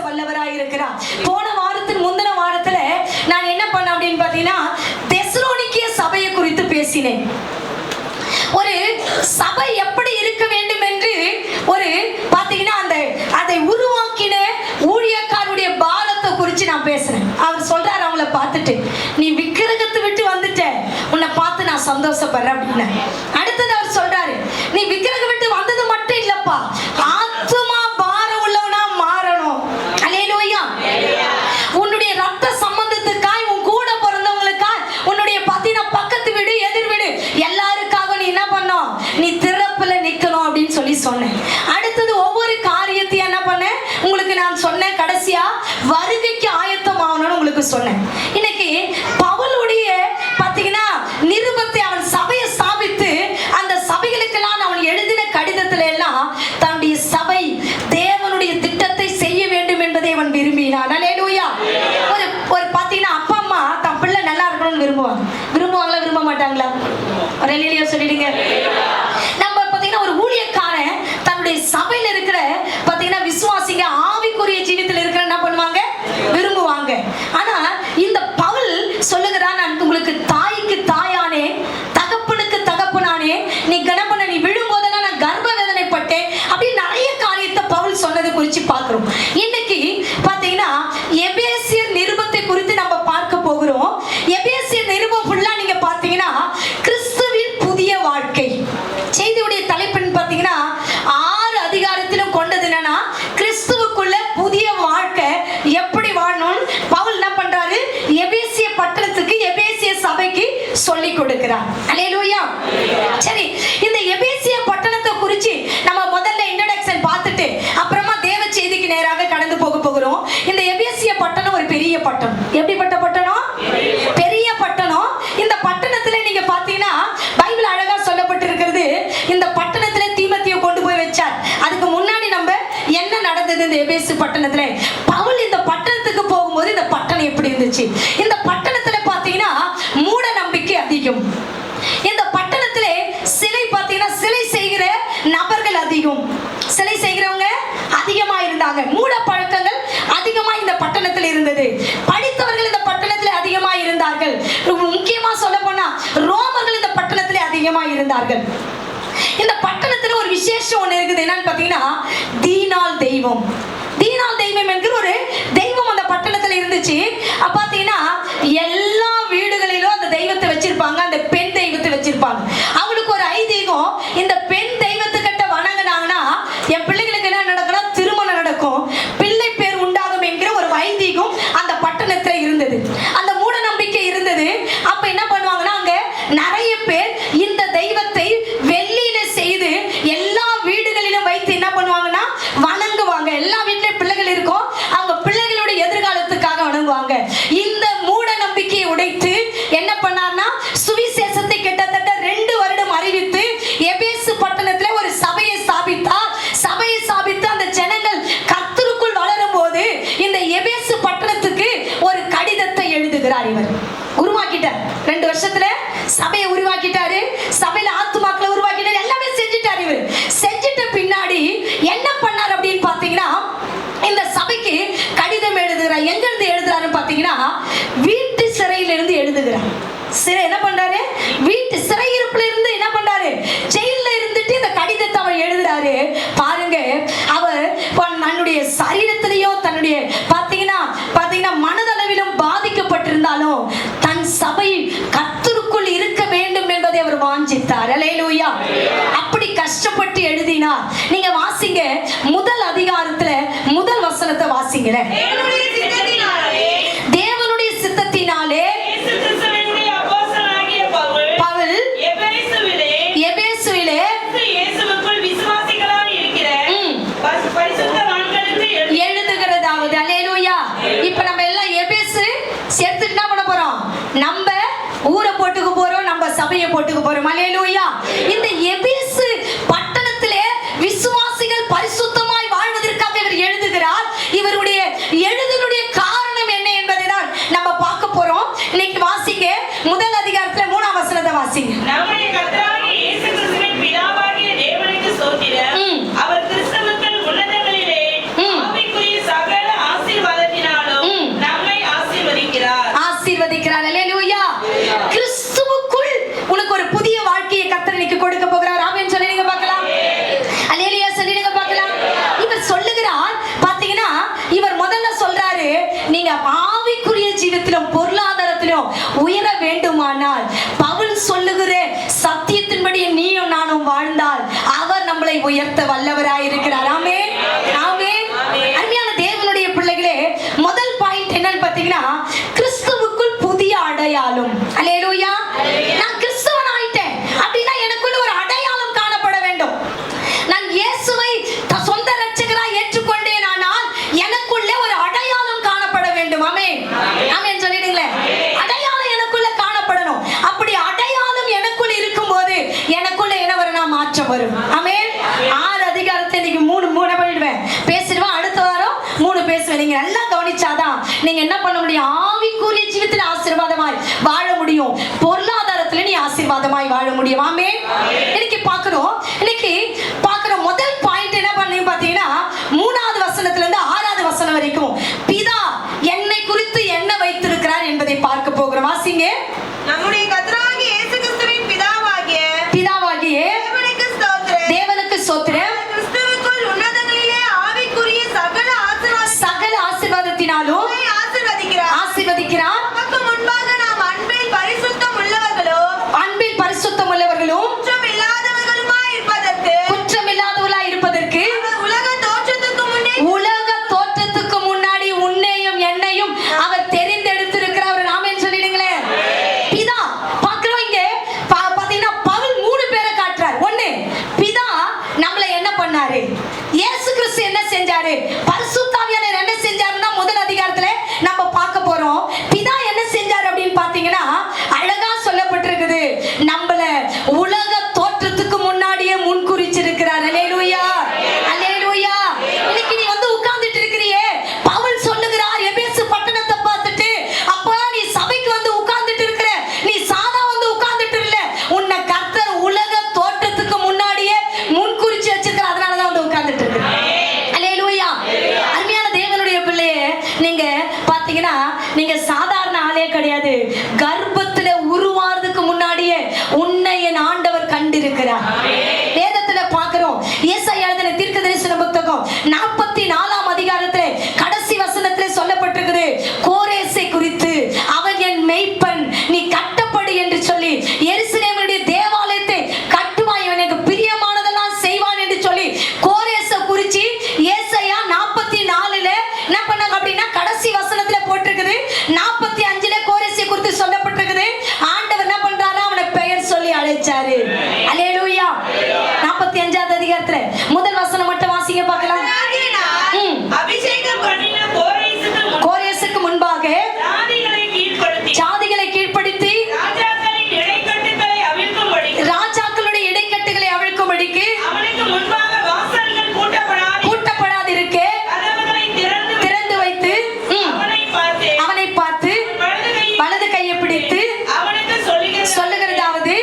வல்லவராய் இருக்கிறார். போன வாரத்தின் முந்தின வாரத்துல நான் என்ன பண்ண அப்படின்னு பாத்தீங்கன்னா தெசலோனிக்கே சபையை குறித்து பேசினேன். ஒரு சபை எப்படி இருக்க வேண்டும் என்று ஒரு பாத்தீங்கன்னா அதை உருவாக்கின ஊழியக்காரருடைய பாரத்தை குறித்து நான் பேசுறேன். அவர் சொல்றாரு அவங்கள பார்த்துட்டு, நீ விக்கிரகத்தை விட்டு வந்துட்ட, உன்னை பார்த்து நான் சந்தோஷப்படுறேன் அப்படின்னு. அடுத்தது அவர் சொல்றாரு, நீ விக்கிரகம் விட்டு வந்தது மட்டும் இல்லப்பா, ஆத்துமா பாரம் உள்ளவனா மாறணும். அல்லேலூயா. உன்னுடைய ரத்த சம்பந்தத்துக்காய், உன் கூட பிறந்தவங்களுக்காய், உன்னுடைய பாத்தீங்கன்னா பக்கத்து வீடு எதிர் வீடு எல்லாருக்காக நீ என்ன பண்ணும், நீ திறப்புல நிக்கணும் அப்படின்னு சொல்லி சொன்னேன். அடுத்தது ஒவ்வொரு காரியத்தையும் என்ன பண்ண உங்களுக்கு நான் சொன்னேன். கடைசியா வருகைக்கு ஆயத்தம் ஆகணும்னு உங்களுக்கு சொன்னேன். இன்னைக்கு பவுலுடைய பாத்தீங்கன்னா நிருபத்தை அவன் சபையை ஸ்தாபித்து அந்த சபைகளுக்கெல்லாம் அவன் எழுதின கடிதத்துல எல்லாம் தன்னுடைய சபை தேவனுடைய திட்டத்தை செய்ய வேண்டும் என்பதை அவன் விரும்பினான். அல்லேலூயா. ஒரு பாத்தீங்கன்னா அப்பா அம்மா தன் பிள்ளை நல்லா இருக்கணும்னு விரும்புவாங்களா விரும்ப மாட்டாங்களா? ஒரு அல்லேலூயா சொல்லிடுங்க. நம்ம பாத்தீங்கன்னா ஒரு ஊழியக்காரன் தன்னுடைய சபையில இருக்கிற பாத்தீங்கன்னா விசுவாசிங்க ஆவிக்குரிய ஜீவியத்தில் இருக்கிற என்ன பண்ணுவாங்க, விரும்புவாங்க. ஆனா இந்த பவுல் சொல்லுகிறான், நான் உங்களுக்கு தாய்க்கு தாயானே, தகப்பனுக்கு தகப்பனானே, நீ கணபனை நீ விழும்போதெல்லாம் நான் கர்ப்ப வேதனைப்பட்டேன் அப்படின்னு நிறைய காரியத்தை பவுல் சொன்னதை குறித்து பார்க்கிறோம். இன்னைக்கு பாத்தீங்கன்னா எபேசியர் நிருபத்தை குறித்து நம்ம பார்க்க போகிறோம். எபேசியர் நிருபம் ஃபுல்லா நீங்க பாத்தீங்கன்னா கிறிஸ்துவின் புதிய வாழ்க்கை. செய்தியுடைய தலைப்பின் பாத்தீங்கன்னா 6 அதிகாரத்திலும் கொண்டது என்னன்னா கிறிஸ்துவுக்குள்ள புதிய வாழ்க்கை எப்படி வாழணும் பவுல் என்ன பண்றாரு, எபேசிய பட்டணத்துக்கு எபேசிய சபைக்கு சொல்லி கொடுக்கிறார். அல்லேலூயா. சரி, இந்த எபேசிய பட்டணத்தை குறித்து நம்ம முதல்ல இன்ட்ரோடக்ஷன் பார்த்துட்டு அப்புறமா தேவ செய்திக்கு நேராக கடந்து போகிறோம். இந்த எபேசிய பட்டணம் ஒரு பெரிய பட்டணம். எப்படிப்பட்ட பட்டணம்? பெரிய பட்டணம். இந்த பட்டணத்துல நீங்க பாத்தீங்கன்னா பைபிள் அழகா சொல்லப்பட்டிருக்கிறது, இந்த பட்டணத்துல தீமோத்தேயு கொண்டு போய் வச்சார். அதுக்கு முன்னாடி நம்ம என்ன நடந்தது இந்த எபேசு பட்டணத்துல? பவுல் இந்த பட்டணத்துக்கு போகும்போது இந்த பட்டணம் எப்படி இருந்துச்சு? இந்த பட்டணத்துல பாத்தீங்கன்னா மூட நம்பிக்கை அதிகம். இந்த பட்டணத்துல சிலை பாத்தீங்கன்னா சிலை செய்கிற நபர்கள் அதிகம், சிலை செய்கிறவங்க அதிகமா இருந்தாங்க. மூட பழக்கங்கள் அதிகமா இந்த பட்டணத்தில் இருந்தது. படித்தவர்கள் இந்த பட்டணத்தில் அதிகமா இருந்தார்கள். முக்கியமா சொல்ல போனா ரோமர்கள் இந்த பட்டணத்தில் அதிகமா இருந்தார்கள். இந்த பட்டணத்துல ஒரு விசேஷம் ஒண்ணு இருக்குது. என்னன்னு பாத்தீங்கன்னா தீனால் தெய்வம். தீனால் தெய்வம் என்கிற ஒரு தெய்வம் அந்த பட்டணத்துல இருந்துச்சு. பாத்தீங்கன்னா எல்லா வீடுகளிலும் அந்த தெய்வத்தை வச்சிருப்பாங்க. அந்த பெண் தெய்வத்தை வச்சிருப்பாங்க. அவங்களுக்கு ஒரு ஐதீகம், இந்த பெண் தெய்வத்துக்கிட்ட வணங்கினாங்கன்னா என் பிள்ளைகளுக்கு என்ன நடக்கும், திருமணம் நடக்கும், பிள்ளை பேர் உண்டாகும் என்கிற ஒரு ஐதீகம் அந்த பட்டணத்துல இருந்தது. அந்த மூட நம்பிக்கை இருந்தது. அப்ப என்ன பண்ணுவாங்கன்னா அங்க நிறைய பேர் இந்த தெய்வத்தை வெள்ளியில செய்து எல்லா வீடுகளிலும் வைத்து என்ன பண்ணுவாங்கன்னா வணங்குவாங்க. எல்லா வீட்லயும் பிள்ளைகள் இருக்கும், அவங்க பிள்ளைகளுடைய எதிர்காலத்துக்காக வணங்குவாங்க. இந்த மூட நம்பிக்கையை உடைத்து என்ன பண்ணார்னா சுவிசேஷத்தை கிட்டத்தட்ட 2 வருடம் அறிவித்து எபேசு பட்டணத்துல ஒரு சபையை ஸ்தாபித்தார். சபையை ஸ்தாபித்து அந்த ஜனங்கள் கர்த்தருக்குள் வளரும் போது இந்த எபேசு பட்டணத்துக்கு ஒரு கடிதத்தை எழுதுகிறார். இவர் உருவாக்கிட்டார். 2 வருஷத்துல சபையை உருவாக்கிட்டாரு. சபையில ஆத்துமாக்களை உருவாக்கிட்டாரு. எல்லாமே செஞ்சுட்டாரு. இவர் செஞ்சிட்ட பின்னாடி என்ன பண்ணார் அப்படின்னு பாத்தீங்கன்னா இந்த சபைக்கு கடிதம் எழுதுகிறார். எங்க இருந்து எழுதுறாருன்னு பாத்தீங்கன்னா வீட்டு சிறையில இருந்து எழுதுகிறார். சிறை என்ன பண்றாரு, வீட்டு சிறையிருப்புல இருந்து என்ன பண்றாரு, ஜெயில இருந்துட்டு இந்த கடிதத்தை அவர் எழுதுறாரு. பாருங்க, அவர் தன்னுடைய சரீரத்திலேயோ தன்னுடைய பாத்தீங்கன்னா மனதளவிலும் பாதிக்கப்பட்டிருந்தாலும் தன் சபை கர்த்தருக்குள் இருக்க வேண்டும் என்பதை அவர் வாஞ்சித்தார். அல்லேலூயா. அப்படி கஷ்டப்பட்டு எழுதினார். நீங்க வாசிங்க, முதல் அதிகாரத்துல முதல் வசனத்தை வாசிங்க. தேவனுடைய சித்தத்தினாலே பவுல் எபேசுவிலே எழுதுகிறதாவது. அல்லேலூயா. இப்ப நம்ம எல்லாம் எபேசு சேர்த்துட்டு என்ன பண்ண போறோம், நம்ம ஊரை போட்டுக்க போறோம், நம்ம சபையை போட்டுக்க போறோம். அல்லேலூயா. இந்த எபேசு பட்டணத்திலே விசுவாசிகள் பரிசுத்தமாய் வாழ்வதற்காக இவர் எழுதுகிறார். இவருடைய எழுதுனுடைய காரணம் என்ன என்பதை தான் நம்ம பார்க்க போறோம். இன்னைக்கு வாசிங்க, முதல் அதிகாரத்துல 3ஆம் வசனத்தை வாசிங்க. நம்முடைய கர்த்தராகிய இயேசு கிறிஸ்துவின் பிதாவாகிய தேவனுக்கு ஸ்தோத்திரம். அவர் கிறிஸ்துவுக்குள் உன்னதங்களிலே ஆவிக்குரிய சகல ஆவிக்குரிய ஜீவித்திலும் பொருளாதாரத்திலும் உயர வேண்டுமானால் பவுல் சொல்லுகிற சத்தியத்தின்படி நீயும் நானும் வாழ்ந்தால் அவர் நம்மளை உயர்த்த வல்லவராய் இருக்கிறார். ஆமென், ஆமென். அருமையான தேவனுடைய பிள்ளைகளே, முதல் பாயிண்ட் என்னன்னு பாத்தீங்கன்னா, கிறிஸ்துவுக்குள் புதிய அடையாளம். அல்லேலூயா. நான் கிறிஸ்தவன் ஆயிட்டேன் அப்படின்னா எனக்குள்ள ஒரு அடையாளம் காணப்பட வேண்டும். நான் இயேசுவை சொந்த இரட்சகராய் ஏற்றுக்கொண்டேன், ஆனால் எனக்குள்ளே ஒரு அடையாளம் காணப்பட வேண்டும். ஆமென், ஆமென் சொல்லிடுங்களேன். அடையாளம் எனக்குள்ள காணப்படணும். அப்படி அடையாளம் எனக்குள்ள இருக்கும்போது எனக்குள்ள என்ன வரணும்? மாற்றம் வரும். ஆமென். 6 அதிகாரத்தை இன்னைக்கு 3 பண்ணிடுவேன், பேசிடுவேன். அடுத்த வாரம் 3 பேசுவேன். நீங்க நல்லா கவனிச்சாதான் நீங்க என்ன பண்ண முடியும்? ஆவிக்குரிய ஜீவிதத்தில் ஆசீர்வாதமாய் வாழ முடியும், பொருளாதாரத்துல நீ ஆசீர்வாதமாய் வாழ முடியும். ஆமென். இன்னைக்கு பார்க்கிறோம் முதல் பாயிண்ட் என்ன பண்ணி பாத்தீங்கன்னா, 3வது வசனத்துல இருந்து 6வது வசனம் வரைக்கும் பிதா என்னை குறித்து என்ன வைத்திருக்கிறார் என்பதை பார்க்க போகிறோம். வாசிங்க. நம்முடைய கர்த்தராகிய இயேசு கிறிஸ்துவின் பிதாவாகிய தேவனுக்கு ஸ்தோத்திரம். கிறிஸ்துவுக்குள் உன்னதங்களிலே ஆவிக்குரிய சகல ஆசீர்வாதத்தினாலும் ஆசீர்வதிக்கிறார். நமக்கு முன்பாக நாம் அன்பில் பரிசுத்தம் உள்ளவர்களும் குற்றமில்லாதவர்களாய் இருப்பதற்கு உலக தோற்றத்துக்கு முன்னாடி உன்னையும் என்னையும் அவர் தெரிந்தெடுத்திருக்கிறார். ஆமென் சொல்லிடுங்களேன். பிதா பார்க்கிறோம். இங்க பாத்தீங்கன்னா பவுல் 3 பேரை காட்டுறார். ஒண்ணு, பிதா நம்மளை என்ன பண்ணாரு? இயேசு கிறிஸ்து என்ன செஞ்சாரு? பரிசுத்த ஆவியானவர் என்ன செஞ்சாருன்னா முதல் அதிகாரத்துல நம்ம பார்க்க போறோம். பிதா என்ன செஞ்சாரு அப்படின்னு பாத்தீங்கன்னா அழகா சொல்லப்பட்டிருக்குது. நம்மள உலக தோற்றத்துக்கு முன்னாடியே முன்குறிச்சிருக்கிறார். அல்லேலூயா, அல்லேலூயா. இன்னைக்கு நீ வந்து உட்கார்ந்துட்டு இருக்கிறியே, பவுல் சொல்லுகிறார் எபேசு பட்டணத்தை பார்த்துட்டு, அப்ப நீ சபைக்கு வந்து உட்கார்ந்துட்டு இருக்கிற, நீ சாதா வந்து உட்கார்ந்துட்டு இல்ல, உன்னை கர்த்தர் உலக தோற்றத்துக்கு முன்னாடியே முன்குறிச்சு வச்சிருக்கிறார். அதனாலதான் வந்து உட்கார்ந்துட்டு இருக்கிற. அல்லேலூயா. அருமையான தேவனுடைய பிள்ளையே, நீங்க பாத்தீங்கன்னா நீங்க சாதாரண ஆளே கிடையாது. கர்ப்பத்துல உருவாறதுக்கு முன்னாடியே உன்னை என் ஆண்டவர் கண்டிருக்கிறார். வேதத்துல பார்க்கிறோம். ஏசாயா எழுதின தீர்க்கதரிசன புத்தகம் 44ஆம் அதிகாரத்திலே கடைசி வசனத்திலே சொல்லப்பட்டிருக்குது, கோரேசை குறித்து, அவன் என் மெய்ப்பன், நீ கட்டப்படு என்று சொல்லி, எருசலேமுடைய தேவாலயத்தை கட்டுவான், எனக்கு பிரியமானதெல்லாம் செய்வான் என்று சொல்லி கோரேசை குறிச்சு ஏசாயா 44ல என்ன பண்ணாங்க அப்படின்னா கடைசி வசனத்துல போட்டிருக்குது. 45ல கோரேசை குறித்து சொல்லப்பட்டிருக்குது. ஆண்டவர் என்ன பண்றாரா? அவனை பெயர் சொல்லி அழைச்சாரு. அல்லேலூயா. 45வது அதிகாரத்துல முதல் வசனம் மட்டும் வாசிங்க பார்க்கலாம். அபிஷேகம் பண்ணின கோரேசுக்கு முன்பாக சாதிகளை கீழ்ப்படுத்தி ராஜாக்களுடைய இடைக்கட்டுகளை அவிழ்க்கும்படிக்கு அவனுக்கு முன்பாக வாசல்கள் பூட்டப்படாதிருக்க திறந்து வைத்து அவனை பார்த்து வலது கையை பிடித்து சொல்லுகிறதாவது,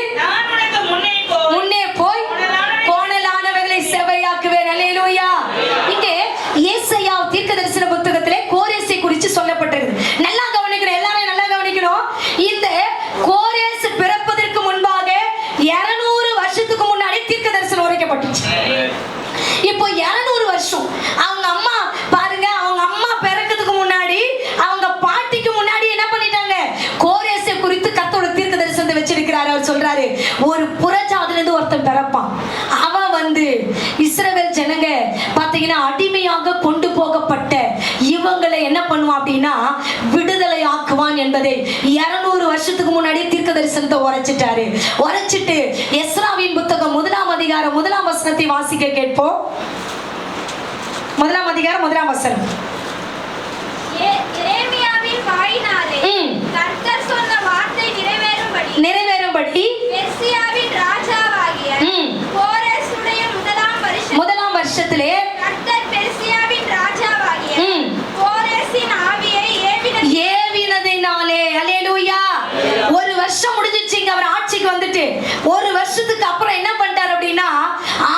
முன்னே போய் கோணலானவைகளை செவ்வையாக்குவேன். அல்லேலூயா. இங்கே ஏசாயா தீர்க்கதரிசன புத்தகத்திலே கோரேசை குறித்து சொல்லப்பட்டிருக்கு. நல்லா கவனிக்கணும், எல்லாரும் நல்லா கவனிக்கணும். இந்த கோரேஸ் பிறப்பதற்கு முன்பாக 200 வருஷத்துக்கு முன்னாடி தீர்க்கதரிசனம் உரைக்கப்பட்டுச்சு. இப்போ 200 வருஷம் அவங்க அம்மா பாருங்க, அவங்க அம்மா பிறக்கிறதுக்கு முன்னாடி, அவங்க பாட்டிக்கு முன்னாடி என்ன பண்ணிட்டாங்க? கோரேசை குறித்து கர்த்தரோட தீர்க்கதரிசனத்தை வச்சிருக்கிறாரு. அவர் சொல்றாரு, ஒரு புறஜாதில இருந்து ஒருத்தன் பிறப்பான், அவன் வந்து இஸ்ரவேல் ஜனங்க பாத்தீங்கன்னா அடிமையாக கொண்டு போகப்பட்ட இவங்களை என்ன பண்ணுவான் அப்படின்னா விடுதலை ஆக்குவான் என்பதை 200 வருஷத்துக்கு முன்னாடி தீர்க்கதரிசனத்தை உரைச்சிட்டு எஸ்ராவின் புத்தகம் 1ஆம் அதிகாரம் 1ஆம் வசனத்தை வாசிக்க கேட்போம். 1ஆம் அதிகாரம் 1ஆம் வசனம். எரேமியாவின் வாயினாலே கர்த்தர் சொன்ன வார்த்தை நிறைவேறும்படி பெர்சியாவின் ராஜாவாகிய கோரேசுடைய முதலாம் வருஷத்திலே கர்த்தர் பெர்சியாவின் ராஜாவாகிய கோரேசின் ஆவியை ஏவினதினாலே. அல்லேலூயா. ஒரு வருஷம் முடிஞ்சிருச்சுங்க அவர் ஆட்சிக்கு வந்துட்டு. ஒரு வருஷத்துக்கு அப்புறம் என்ன பண்ணிட்டார் அப்படின்னா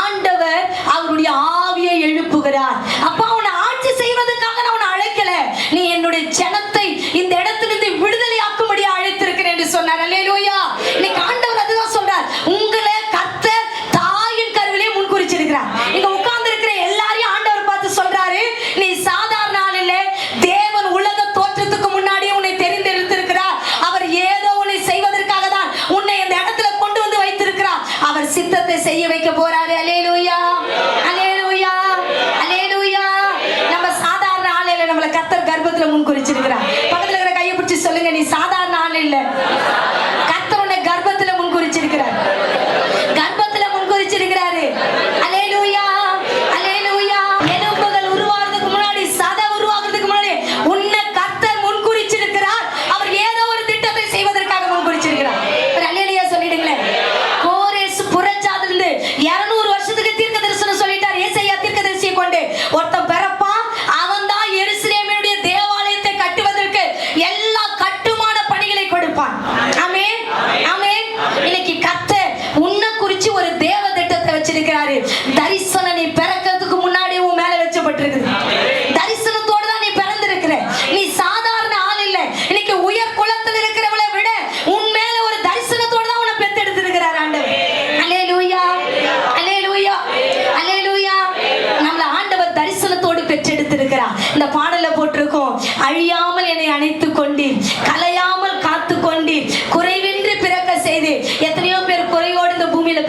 ஆண்டவர் அவருடைய ஆவியை எழுப்புகிறார். அப்ப அவனை ஆட்சி செய்வதற்காக நான் அவனை அழைக்கல, நீ என்னுடைய ஜனத்தை இந்த இடத்திலிருந்து விடுதலை ஆக்கும்படி அழைத்திருக்கிறேன் என்று சொன்னார். அல்லேலூயா. இன்னைக்கு ஆண்டவர் அதுதான் சொல்றார், உங்களை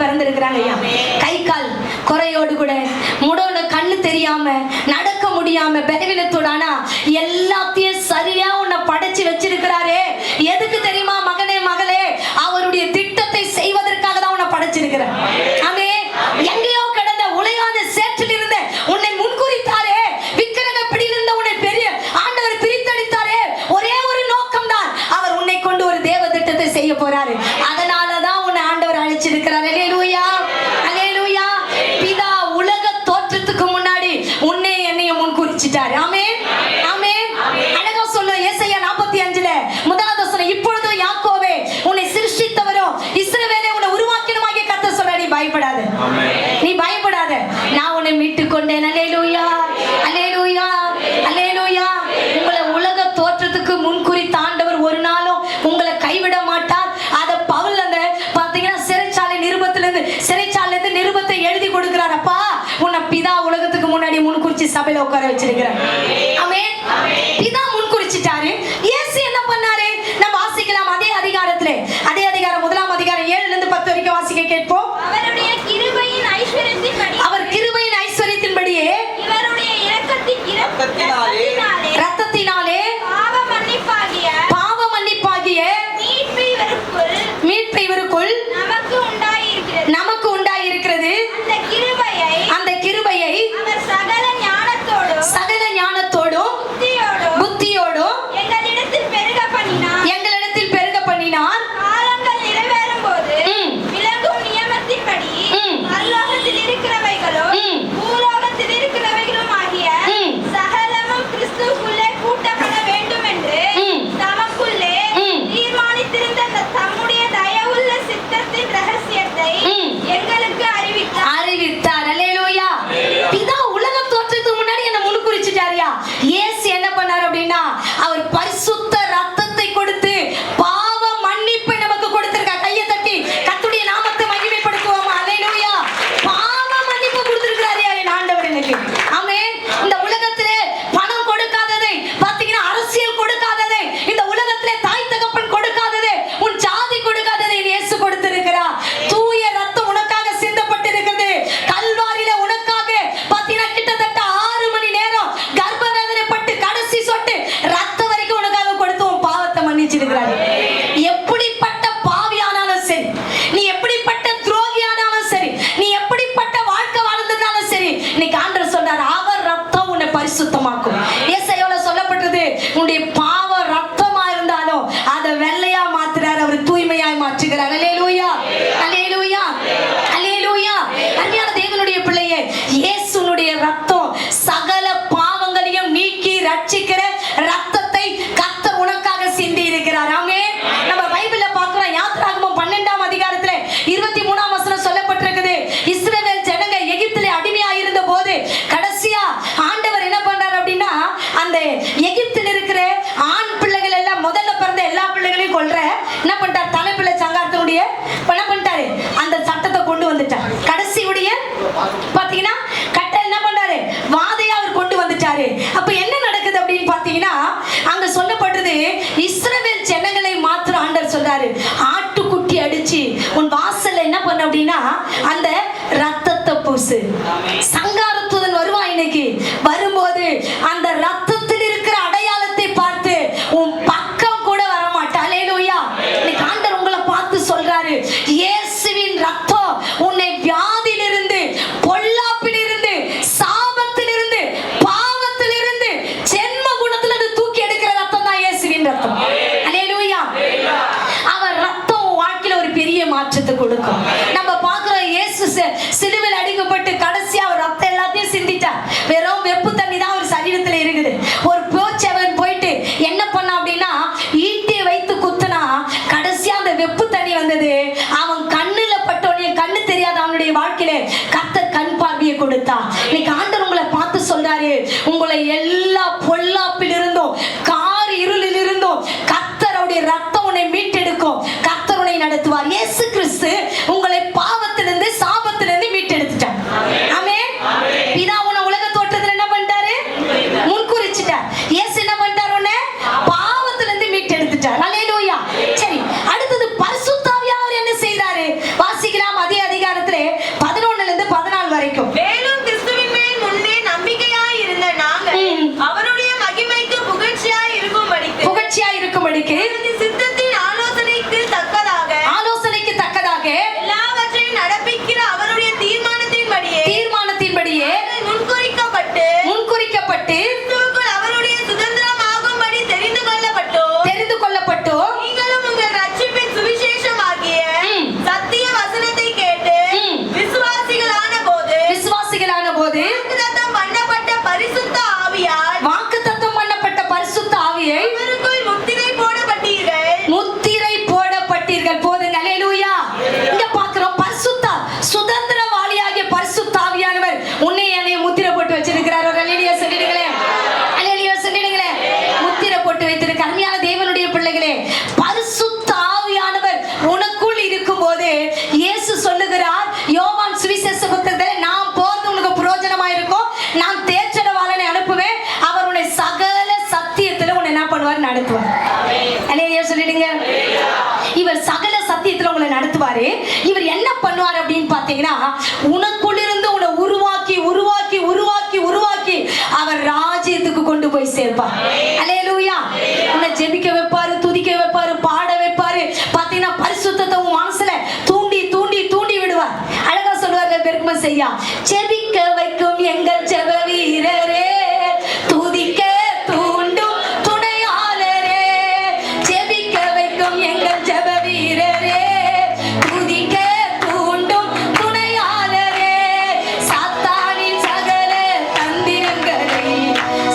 பிறந்திருக்கிறாங்க ஐயா. கை கால் குறையோடு கூட முடோன கண்ணு தெரியாம நடக்க முடியாம பலவீனத்தோட, ஆனா எல்லாத்தையும் சரியா உன்னை படைச்சு வச்சிருக்கிறாரே. எதுக்கு தெரியுமா மகனே மகளே? அவருடைய திட்டத்தை செய்வதற்காக தான் உன்னை படைச்சிருக்கிறார். ஆமே. எங்கேயோ கடந்த உலகாத சேற்றில் இருந்த உன்னை முன்குறித்தாரே. விக்கிரக பிடியிலிருந்த உன்னை பெரிய ஆண்டவர் பிரித்தெடுத்தாரே. ஒரே ஒரு நோக்கம் தான், அவர் உன்னை கொண்டு ஒரு தேவ திட்டத்தை செய்ய போறாரு. அதனாலதான் உன்னை ஆண்டவர் அழைச்சிருக்கிறார். அல்லேலூயா, அல்லேலூயா. பிதா உலக தோற்றத்துக்கு முன்னாடி உன்னை என்னையும் முன்குறிச்சிட்டாரு. ஆமென், ஆமென். அழகா சொல்ல ஏசாயா 45ல முதலாவது வசனம், இப்பொழுது யாக்கோபே உன்னை சிருஷ்டித்தவரோ இஸ்ரவேலே உன்னை உருவாக்கினமாகிய கர்த்தர் சொல்றார், நீ பயப்படாத, நீ பயப்படாத, நான் உன்னை மீட்டுக் கொண்டேன். அல்லேலூயா, அல்லேலூயா, அல்லேலூயா. உங்களை உலக தோற்றத்துக்கு முன்குறித்த ஆண்டவர் ஒரு நாளும் உங்களை கைவிட மாட்டார். அத பவுல் அந்த பாத்தீங்கன்னா சிறைச்சாலையிலிருந்து நிருபத்தை எழுதி கொடுக்கிறார். அப்பா, உன்னை பிதா உலகத்துக்கு முன்னாடி முன்குறிச்சு சபையில உட்கார வச்சிருக்கிறார். ஆமென். பிதா முன்குறிச்சிட்டாரு. இயேசு என்ன பண்ணாரு? நம்ம வாசிக்கலாம் அதே அதிகாரத்திலே, அதே அதிகாரம் 1ஆம் அதிகாரம் 7ல இருந்து 10 வரைக்கும் வாசிக்க கேட்போம். அவருடைய கிருபையின் ஐஸ்வரியத்தின்படி, அவர் கிருபையின் ஐஸ்வரியத்தின்படியே இவருடைய இரத்தத்தினாலே பாவ மன்னிப்பாகிய மீட்பு இவருக்குள் நமக்கு உண்டாயிருக்கிறது. அந்த கிருபையை அவர் சகல ஞானத்தோடும் புத்தியோடும் எங்களிடத்தில் பெருக பண்ணினார். காலங்கள் நிறைவேறும் போது விளங்கும் நியமத்தின்படி பரலோகத்தில் இருக்கிறவைகளும் பூலோகத்தில் இருக்கிறவைகளும் ஆகிய சகலமும் கிறிஸ்துவுக்குள்ளே கூட்டப்பட வேண்டும் என்று தமக்குள்ளே தீர்மானித்திருந்த தம்முடைய தயவுள்ள சித்தத்தின் ரகசியத்தை எங்களுக்கு அறிவித்தார். அல்லேலூயா. பிதா உலக தோற்றத்துக்கு முன்னாடி என்ன முன்குறிச்சிட்டாரியா. இயேசு என்ன பண்ணார் அப்படின்னா, அவர் பரிசுத்த ரத்தத்தை கொடுத்து பாவ மன்னிப்பை நமக்கு கொடுத்திருக்கார். கையை தட்டி கர்த்தருடைய நாமத்தை மகிமைப்படுத்துவோமா. அல்லேலூயா. பாவ மன்னிப்பு கொடுத்திருக்கிறாரியா என் ஆண்டவர் எனக்கு. ஆமென். இந்த உலகத்திலே பணம் கொடுக்காததை, பாத்தீங்கன்னா அரசியல் கொடுக்காததை, இந்த உலகத்திலே தாய் தகப்பன் கொடுக்காததை, உன் ஜாதி கொடுக்காததை இயேசு கொடுத்திருக்கிறார். தூய ரத்தம் உனக்காக சிந்தப்பட்டிருக்கிறது. கல்வாரியிலே உனக்காக பாத்தீங்கன்னா கிட்டத்தட்ட 6 மணி நேரம் கர்ப்ப வேதனைப்பட்டு கடைசி சொட்டு ரத்தம் வரைக்கும் உனக்காக கொடுத்து உன் பாவத்தை மன்னிச்சிருக்கிறார். எப்படிப்பட்ட பாவியானாலும் சரி, நீ எப்படிப்பட்ட துரோகியானாலும் சரி, நீ எப்படிப்பட்ட வாழ்க்கை வாழ்ந்ததாலும் சரி, இன்னைக்கு ஆண்டவர் சொல்றார், அவர் ரத்தம் உன்னை பரிசுத்தமாக்கும். ஏசாயால சொல்லப்பட்டது, உன்னுடைய பாவ ரத்தமா இருந்தாலும் அதை வெள்ளையா மாத்துறார், அவர் தூய்மையாய் மாற்றுகிறார். அல்லேலூயா, அல்லேலூயா, அல்லேலூயா. அருமையான தேவனுடைய பிள்ளையே, இயேசுனுடைய ரத்தம் சகல பாவங்களையும் நீக்கி ரட்சிக்கிற ரத்தத்தை கர்த்தர் உனக்காக சிந்தி இருக்கிறார். ஆமென். நம்ம பைபிள்ல பார்க்கிறோம், யாத்திராகமம் 12ஆம் அதிகாரத்திலே 23ஆம் வசனம் சொல்லப்பட்டிருக்குது. இஸ்ரவேல் ஜனங்க எகிப்திலே அடிமையா இருந்த போது கடைசியா ஆண்டவர் என்ன பண்றாரு அப்படின்னா, அந்த எகிப்தில் இருக்கிற ஆண் பிள்ளைகள் எல்லாம், முதல்ல பிறந்த எல்லா பிள்ளைகளையும் கொல்ற என்ன பண்ணிட்டார், தலைப்பிள்ளை சங்காரத்தினுடைய என்ன பண்ணிட்டாரு, அந்த சட்டத்தை கொண்டு வந்துட்டார். கடைசியுடைய பாத்தீங்கன்னா கட்டை என்ன பண்றாரு, வாதையா அவர் கொண்டு வந்துட்டாரு. அப்ப என்ன நடக்குது அப்படின்னு பாத்தீங்கன்னா, அங்க சொல்லப்பட்டது, இஸ்ரவேல் ஜனங்களை மாத்திரம் ஆண்டவர் சொல்றாரு, ஆட்டுக்குட்டி அடிச்சு உன் வாசல்ல என்ன பண்ண அப்படின்னா அந்த ரத்தத்தை பூசு. சங்காரத்துடன் வருவான். இன்னைக்கு வரும்போது அந்த ரத்தத்தில் இருக்கிற அடையாளத்தை பார்த்து உன் பக்கம் கூட வர மாட்டா. அல்லேலூயா. இன்னைக்கு ஆண்டவர் உங்களை பார்த்து சொல்றாரு, இயேசுவின் ரத்தம் உன்னை வியாதியிலிருந்து, பொல்லாப்பிலிருந்து, சாபத்திலிருந்து, பாவத்திலிருந்து, ஜென்ம குணத்திலிருந்து தூக்கி எடுக்கிற ரத்தம் தான் இயேசுவின் ரத்தம். அல்லேலூயா. அவர் ரத்தம் வாழ்க்கையில ஒரு பெரிய மாற்றத்தை கொடுக்கும். நம்ம பார்க்கிறோம், இயேசு சிலுவையில் அடிக்கப்பட்டு கடைசியா அவர் ரத்தம் எல்லாத்தையும் சிந்திட்டார். வெறும் வெப்பு தண்ணி தான் ஒரு சரீரத்துல இருக்குது. ஒரு போச்சவன் போயிட்டு என்ன பண்ணா அப்படின்னா, ஈட்டியை வைத்து குத்துனா கடைசியா அந்த வெப்பு தண்ணி வந்தது. அவன் கண்ணுல பட்டோடைய கண்ணு தெரியாத அவனுடைய வாழ்க்கையில கர்த்தர் கண் பார்வையை கொடுத்தா. இன்னைக்கு ஆண்டவர் உங்களை பார்த்து சொல்றாரு, உங்களை எல்லா பொல்லாப்பில் இருந்தும் கார் இருளில் இருந்தும் கர்த்தருடைய ரத்தம் உன்னை மீட்டெடுக்கும். கர்த்தர் உன்னை நடத்துவார். இயேசு கிறிஸ்து உங்களை பாவத்திலிருந்து, சாபத்திலிருந்து மீட்டெடுத்துட்டார். ஆமென். பிதா உன்னை உலக தோற்றத்துல என்ன பண்ணிட்டாரு, முன்குறிச்சிட்டார். இயேசு என்ன பண்ணிட்டார், உன்னை பாவத்திலிருந்து மீட்டெடுத்துட்டார். அல்லேலூயா. சரி, அடுத்தது பரிசுத்த ஆவியானவர் என்ன செய்றாரு வாசிக்கலாம். அதே அதிகாரம் பண்ணுவார்? நடத்துவார். அல்லேலூயா சொல்லிடுங்க. இவர் சகல சத்தியத்துல உங்களை நடத்துவாரு. இவர் என்ன பண்ணுவார் அப்படின்னு பாத்தீங்கன்னா, உனக்குள்ளிருந்து உன்னை உருவாக்கி உருவாக்கி உருவாக்கி உருவாக்கி அவர் ராஜ்யத்துக்கு கொண்டு போய் சேர்ப்பார். அல்லேலூயா. உன்னை ஜெபிக்க வைப்பாரு, துதிக்க வைப்பாரு, பாட வைப்பாரு. பாத்தீங்கன்னா பரிசுத்தத்தை உன் மனசுல தூண்டி தூண்டி தூண்டி விடுவார். அழகா சொல்லுவார்கள் பெருக்கும செய்யா, ஜெபிக்க வைக்கும் எங்கள் ஜெப வீரரே, துதிக்க தூண்டும் துணையாளரே, ஜெபிக்க வைக்கும் எங்கள் ஜெப வீரரே, துதிக்க தூண்டும் துணையாளரே, சாத்தானின் சகல தந்திரங்களை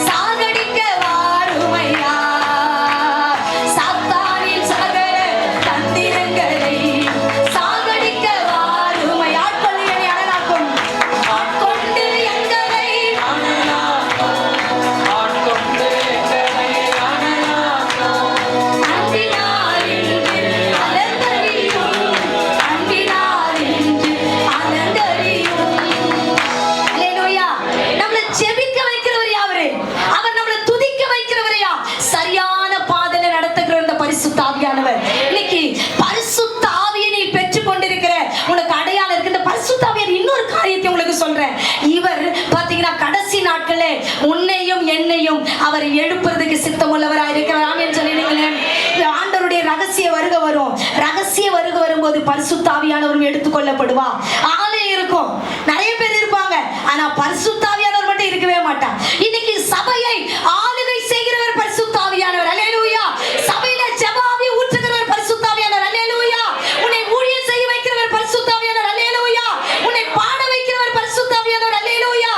சாகடிக்க வாருமையா, சாத்தானின் சகல தந்திரங்களை சாகடிக்க வாருமை. ஆட்கொண்டு என்னை அனலாக்கும், ஆட்கொண்டு எங்களை அன்பினால் இன்று அலங்கரியும், அன்பினால் இன்று அலங்கரியும். அல்லேலூயா. நம்மளை ஜெபிக்க வைக்கிறவர் யாரு? அவர் நம்மளை துதிக்க வைக்கிறவர் யார்? சரியான பாதையில நடத்துகிற இந்த பரிசுத்த ஆவியானவர். இன்னைக்கு பரிசுத்த ஆவியை நீ பெற்றுக் கொண்டிருக்கிற உனக்கு அடையாளம் இருக்கு. இந்த பரிசுத்த ஆவியார் இன்னொரு காரியத்தை உங்களுக்கு சொல்றேன். இவர் பாத்தீங்கன்னா கடைசி நாட்களே உன்னையும் என்னையும் அவர் எழுப்புறதுக்கு சித்தமுள்ளவராக இருக்கிறார். ஆமென் சொல்லிடுங்களேன். ஆண்டவருடைய ரகசிய வருகை வரும். ரகசிய வருகை வரும்போது பரிசுத்த ஆவியானவர் எடுத்துக்கொள்ளப்படுவா. ஆளே இருக்கும், நிறைய பேர் இருப்பாங்க, ஆனா பரிசுத்த ஆவியானவர் மட்டும் இருக்கவே மாட்டார். இன்னைக்கு சபையை ஆளுகை செய்கிறவர் பரிசுத்த ஆவியானவர். அல்லேலூயா. சபையில ஜெப ஆவி ஊற்றுகிறவர் பரிசுத்த ஆவியானவர். அல்லேலூயா. உன்னை ஊழியம் செய்ய வைக்கிறவர் பரிசுத்த ஆவியானவர். அல்லேலூயா. உன்னை பாட வைக்கிறவர் பரிசுத்த ஆவியானவர். அல்லேலூயா.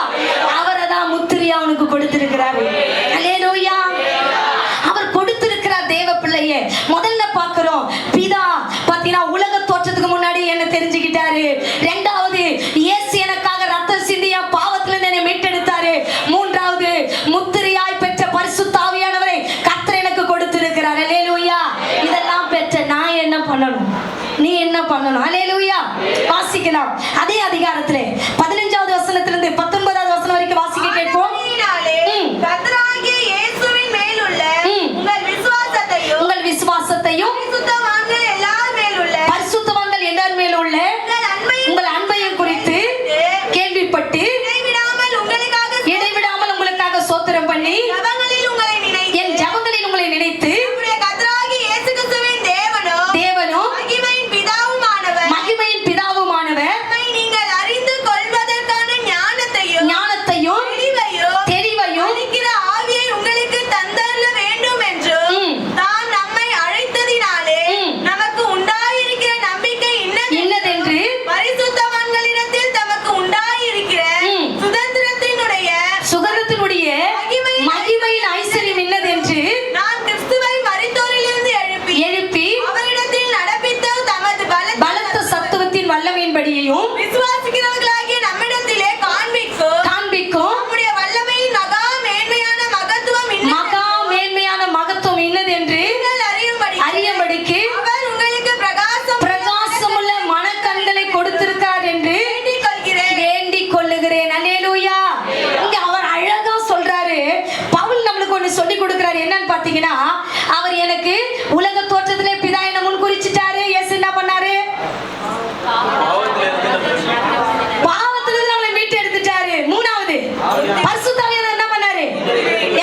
அவரை தான் முத்திரையா உனக்கு கொடுத்திருக்கிறார். அல்லேலூயா. அவர் கொடுத்திருக்கிறார் தேவ பிள்ளையே. முதல்ல பார்க்கிறோம், பிதா பாத்தீங்கன்னா உலக தோற்றத்துக்கு முன்னாடி என்ன தெரிஞ்சுக்கிட்டாரு. இரண்டாவது, இயேசு எனக்காக ரத்தம் சிந்திய பாவத்துல என்னை மீட்டெடுத்தாரு. மூன்றாவது, முத்திரையாய் பெற்ற பரிசுத்த ஆவியானவரை கர்த்தர் எனக்கு கொடுத்திருக்கிறார். அல்லேலூயா. இதெல்லாம் பெற்ற நான் என்ன பண்ணணும்? நீ என்ன பண்ணணும்? அல்லேலூயா. வாசிக்கலாம் அதே அதிகாரத்திலே 15வது வசனத்திலிருந்து 19வது வசனம் வரைக்கும் வாசிக்க கேட்போம். கர்த்தராகிய இயேசுவின் மேலுள்ள உங்கள் விசுவாசத்தையும், உங்கள் விசுவாசத்தையும் பரிசுத்தவான்கள் எல்லார் மேலுள்ள பரிசுத்தவான்கள் எல்லார் மேலும் உள்ள உங்கள் அன்பையும் குறித்து கேள்விப்பட்டு இடைவிடாமல் உங்களுக்காக ஸ்தோத்திரம் பண்ணி ஜெபங்களில் உங்களை நினைத்து, என் ஜெபங்களில் உங்களை நினைத்து நம்முடைய கர்த்தராகிய இயேசு கிறிஸ்துவின் தேவனும் மகிமையின் பிதாவுமானவர், மகிமையின் பிதாவுமானவர் நம்மை நீங்கள் அறிந்து கொள்வதற்கான ஞானத்தையும் தெளிவையும் அளிக்கிற ஆவியை உங்களுக்கு தந்தருள வேண்டும் என்றும், தான் நம்மை அழைத்ததினாலே நமக்கு உண்டாயிருக்கிற நம்பிக்கை இன்னதென்று பரிசுத்தவான்களிடத்தில் தமக்கு உண்டாயிருக்கிற சுதந்திரத்தினுடைய மகிமையின் ஐஸ்வர்யம் இன்னதென்று நான் கிறிஸ்துவை மரித்தோரிலிருந்து எழுப்பி அவரிடத்தில் நடப்பித்த தமது பலத்த சத்துவத்தின் வல்லமையின்படியையும் விசுவாசிக்கிறவர்களாகிய நம்மிடத்திலே காண்பிக்கும் நம்முடைய வல்லமையின் மகா மேன்மையான மகத்துவம் இன்னதென்று அறியும்படிக்கு அவர் உங்களுக்கு பிரகாசமுள்ள மனக்கண்களை கொடுத்திருக்கார் என்று வேண்டிக் கொள்ளுகிறேன். அல்லேலூயா. இங்க அவர் அழகா சொல்றாரு. பவுல் நம்மளுக்கு ஒண்ணு சொல்லி கொடுக்கிறாரு. என்னன்னு பாத்தீங்கன்னா, அவர் எனக்கு உலக தோற்றத்திலே பிதா என்ன முன் குறிச்சிட்டாரு. இயேசு என்ன பண்ணாரு? பாவத்திலிருந்து நம்மளை மீட்டு எடுத்துட்டாரு. மூணாவது, பரிசுத்த ஆவியானவர் என்ன பண்ணாரு?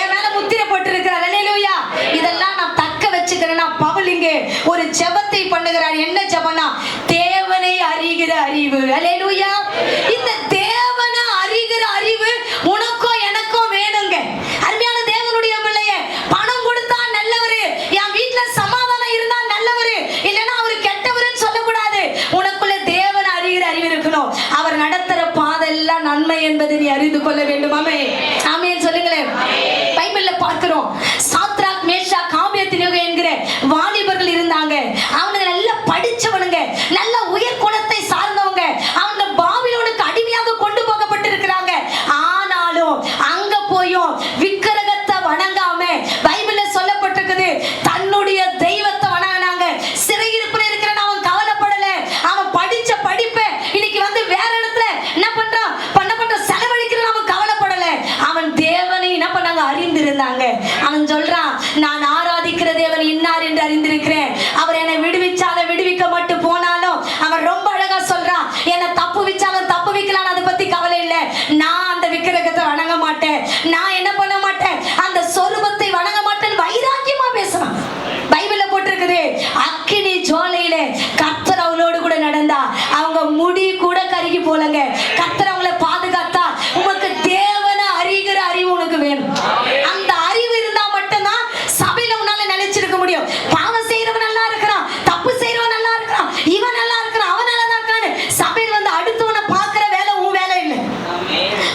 என் மேல முத்திரை போட்டிருக்கிறார். அல்லேலூயா. இதெல்லாம் நான் தக்க வச்சுக்கிறேன்னா, பவுல் இங்கே ஒரு ஜெபத்தை பண்ணுகிறார். என்ன ஜெபம்னா, தேவனை அறிகிற அறிவு. அல்லேலூயா. இந்த தேவனை அறிகிற அறிவு உனக்கோ எனக்கோ வேணுங்க. அருமையான தேவனுடைய பிள்ளையே, பணம் கொடுத்தா நல்லவரு, என் வீட்டுல சமாதானம் இருந்தா நல்லவரு, இல்லைன்னா அவரு கெட்டவருன்னு சொல்லக்கூடாது. உனக்குள்ள தேவனை அறிகிற அறிவு இருக்கணும். அவர் நடத்துற பாதெல்லாம் நன்மை என்பதை நீ அறிந்து கொள்ள வேண்டும். ஆமென் சொல்லுங்களேன். பைபிள்ல பார்க்கிறோம், சாத்ராக் மேஷாக் ஆபேத்நேகோ என்கிற வாலிபர்கள் இருந்தாங்க. அவனுங்க நல்லா படிச்சவனுங்க, நல்ல உயர் குலத்தை சார்ந்தவங்க. அவங்க பாபிலோனுக்கு அடிமையாக கொண்டு போகப்பட்டிருக்கிறாங்க. ஆனாலும் அங்க போயும் விக்கிரகத்தை வணங்காம, பைபிள்ல சொல்லப்பட்டிருக்குது, தன்னுடைய தெய்வத்தை வணங்கினாங்க. சிறையிருப்பில் இருக்கிறன்னு அவன் கவலைப்படல. அவன் படிச்ச படிப்பை இன்னைக்கு வந்து வேற இடத்துல என்ன பண்றான் செலவழிக்கிறான். அவன் கவலைப்படல. அவன் தேவனை என்ன பண்ணாங்க? அறிந்திருந்தாங்க. அவன் சொல்றான், நான் ஆராத அறிந்திருக்கிறேன். அவர் என்னை விடுவிச்சாலும் விடுவிக்க மட்டும் போனாலும் அவர் ரொம்ப அழகா சொல்றான், என்னை தப்பு விச்சாலும் தப்பு விக்கலாம், அதை பத்தி கவலை இல்லை. நான் அந்த விக்கிரகத்தை வணங்க மாட்டேன், நான் என்ன பண்ண மாட்டேன், அந்த சொரூபத்தை வணங்க மாட்டேன். வைராக்கியமா பேசுறான். பைபிள்ல போட்டிருக்குது, அக்கினி ஜுவாலையில கர்த்தர் அவளோடு கூட நடந்தா, அவங்க முடி கூட கருகி போலங்க. கர்த்தர் அவங்களை பாதுகாத்தா. உனக்கு தேவன அறிகிற அறிவு உனக்கு வேணும். அந்த அறிவு இருந்தா மட்டும்தான் சபையில உன்னால நிலைச்சிருக்க முடியும். பாவம் செய்யறவன் நல்லா இருக்கிறான், தப்பு செய்யறவன் நல்லா இருக்கிறான், இவன் நல்லா இருக்கிறான், அவன் நல்லா தான் இருக்கான்னு சபையில் வந்து அடுத்தவனை பார்க்கிற வேலை உன் வேலை இல்லை.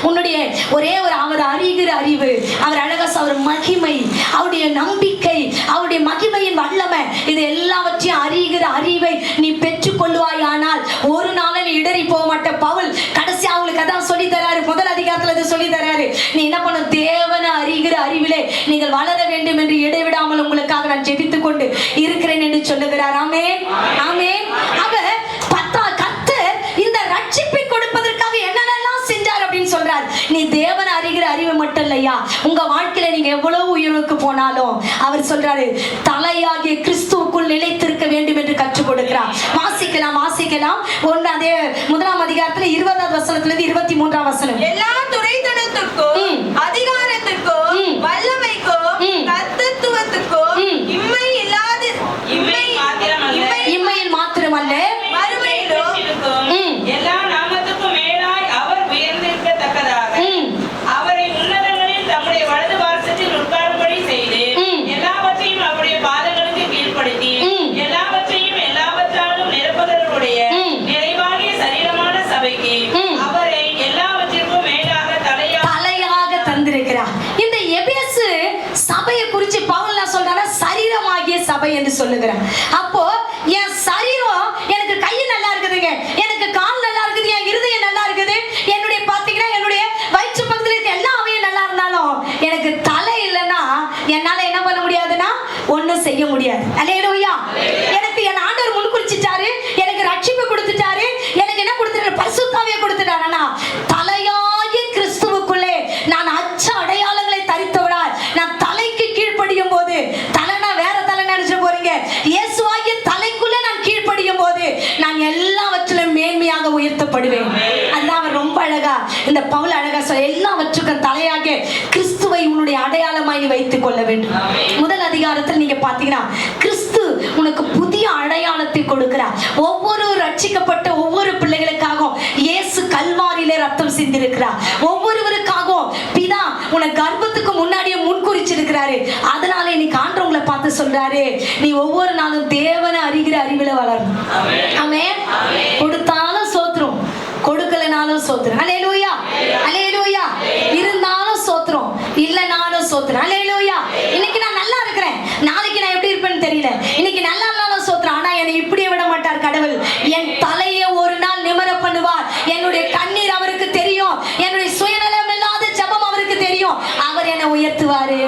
உன்னுடைய ஒரே ஒரு அவர் அறிகிற அறிவு, அவர் அழகா அவர் மகிமை, அவருடைய நம்பிக்கை, அவருடைய மகிமையின் வல்லமை, இது எல்லாவற்றையும் அறிகிற அறிவை நீ பெற்றுக் கொள்வாயானால் ஒரு நாள் நீ இடறி போக மாட்ட. பவுல் கடைசி அவங்களுக்கு அதான் சொல்லி தராரு, முதல் அதிகாரத்துல இது சொல்லி தராரு. நீ என்ன பண்ண, தேவன அறிகிற அறிவிலே நீங்கள் வளர வேண்டும் என்று இடைவிடாமல் உங்களுக்காக நான் ஜெபித்துக் கொண்டு இருக்கிறேன் என்று சொல்லுகிறார். ஆமென், ஆமென். அவர் கர்த்தர் இந்த ரட்சிப்பை கொடுப்பதற்காக என்னென்னலாம் செஞ்சார் அப்படின்னு சொல்றார். நீ தேவன அறிகிற அறிவு மட்டும் இல்லையா, உங்க வாழ்க்கையில நீங்க எவ்வளவு உயர்வுக்கு போனாலும் அவர் சொல்றாரு, தலையாகிய கிறிஸ்துவுக்குள் நிலைத்திருக்க வேண்டும் என்று கற்றுக் கொடுக்கிறார். வாசிக்கலாம் ஒன்று அதே 1ஆம் அதிகாரத்துல 20வது வசனத்துல இருந்து 23ஆம் வசனம். எல்லா துரைத்தனத்திற்கும் அதிகாரத்திற்கும் வல்லமைக்கும் கர்த்தத்துவத்துக்கும் இம்மையில் மாத்திரமல்ல மறுமையிலும் எல்லா நாமத்துக்கும் மேலாய் அவர் உயர்ந்திருக்கத்தக்கதாக அவரை உன்னதங்களில் தம்முடைய வலது வாசத்தில் உட்காரும்படி செய்து எல்லாவற்றையும் அவருடைய பாதங்களுக்கு கீழ்ப்படுத்தி எல்லாவற்றையும் எல்லாவற்றாலும் நிரப்புதலுடைய நிறைவாகிய சரீரமான சபைக்கு அவரை எல்லாவற்றிற்கும் மேலாக தலையாக தந்திருக்கிறார். இந்த எபேசு சபையை குறித்து பவுல் என்ன சொல்றாரு, சரீரமாகிய சபை என்று சொல்லுகிறார். அப்போ என் சரீரம், எனக்கு கை நல்லா இருக்குதுங்க, எனக்கு கால் நல்லா இருக்குது, என் இருதயம் நல்லா இருக்குது, என்னுடைய பாத்தீங்கன்னா என்னுடைய வயிற்று பக்கத்துல இருக்க எல்லா அவையும் நல்லா இருந்தாலும் எனக்கு தலை இல்லைன்னா என்னால என்ன பண்ண முடியாதுன்னா ஒண்ணும் செய்ய முடியாது. அல்லேலூயா. எனக்கு என் ஆண்டவர் முன்குறிச்சிட்டாரு, எனக்கு ரட்சிப்பு கொடுத்துட்டாரு, எனக்கு என்ன கொடுத்துட்டாரு, பரிசுத்தாவியை கொடுத்துட்டாரு. ஆனா தலையாகிய கிறிஸ்துவுக்குள்ளே நான் அச்ச அடையாளங்களை தரித்தவரால் நான் தலைக்கு கீழ்ப்படியும் போது, தலைனா வேற தலை நினைச்சு போறீங்க, இயேசுவாகிய தலைக்குள்ளே நான் கீழ்ப்படியும் போது நான் எல்லாவற்றிலும் மேன்மையாக உயர்த்தப்படுவேன். அதுதான் அவர் ரொம்ப அழகா, இந்த பவுல் அழகா சொல்ல, எல்லாவற்றுக்கும் தலையாக கிறிஸ்துவை உன்னுடைய அடையாளமாய் வைத்துக் கொள்ள வேண்டும். முதல் அதிகாரத்தில் நீங்க பாத்தீங்கன்னா கிறிஸ்து உனக்கு புதிய அடையாளத்தை கொடுக்கிறார். ஒவ்வொரு ரட்சிக்கப்பட்ட ஒவ்வொரு பிள்ளைகளுக்காகவும் இயேசு கல்வாரியிலே ரத்தம் சிந்திருக்கிறார். ஒவ்வொருவருக்காகவும் பிதா உனக்கு கர்ப்பத்துக்கு முன்னாடியே முன்குறிச்சிருக்கிறாரு. அதனால இன்னைக்கு ஆண்டவர் உங்களை பார்த்து சொல்றாரு, நீ ஒவ்வொரு நாளும் தேவனை அறிகிற அறிவில வளரணும். ஆமென். கொடுத்தாலும் சோத்திரம், கொடுக்கலனாலும் சோத்திரம். அல்லேலூயா, அல்லேலூயா. இருந்தாலும் சோத்திரம், இல்லனாலும் சோத்திரம். அல்லேலூயா. இன்னைக்கு நான் நல்லா இருக்கிறேன், நாளைக்கு நான் எப்படி இருப்பேன்னு தெரியல. இன்னைக்கு நல்லா இல்லாலும் சோத்திரம். ஆனா என்னை இப்படியே விட மாட்டார் கடவுள். என் தலையை ஒரு நாள் நிமிர பண்ணுவார். என்னுடைய கண்ணீர் அவருக்கு தெரியும், என்னுடைய சுயநலம் இல்லாத ஜெபம் அவருக்கு தெரியும். அவர் என்னை உயர்த்துவாரு,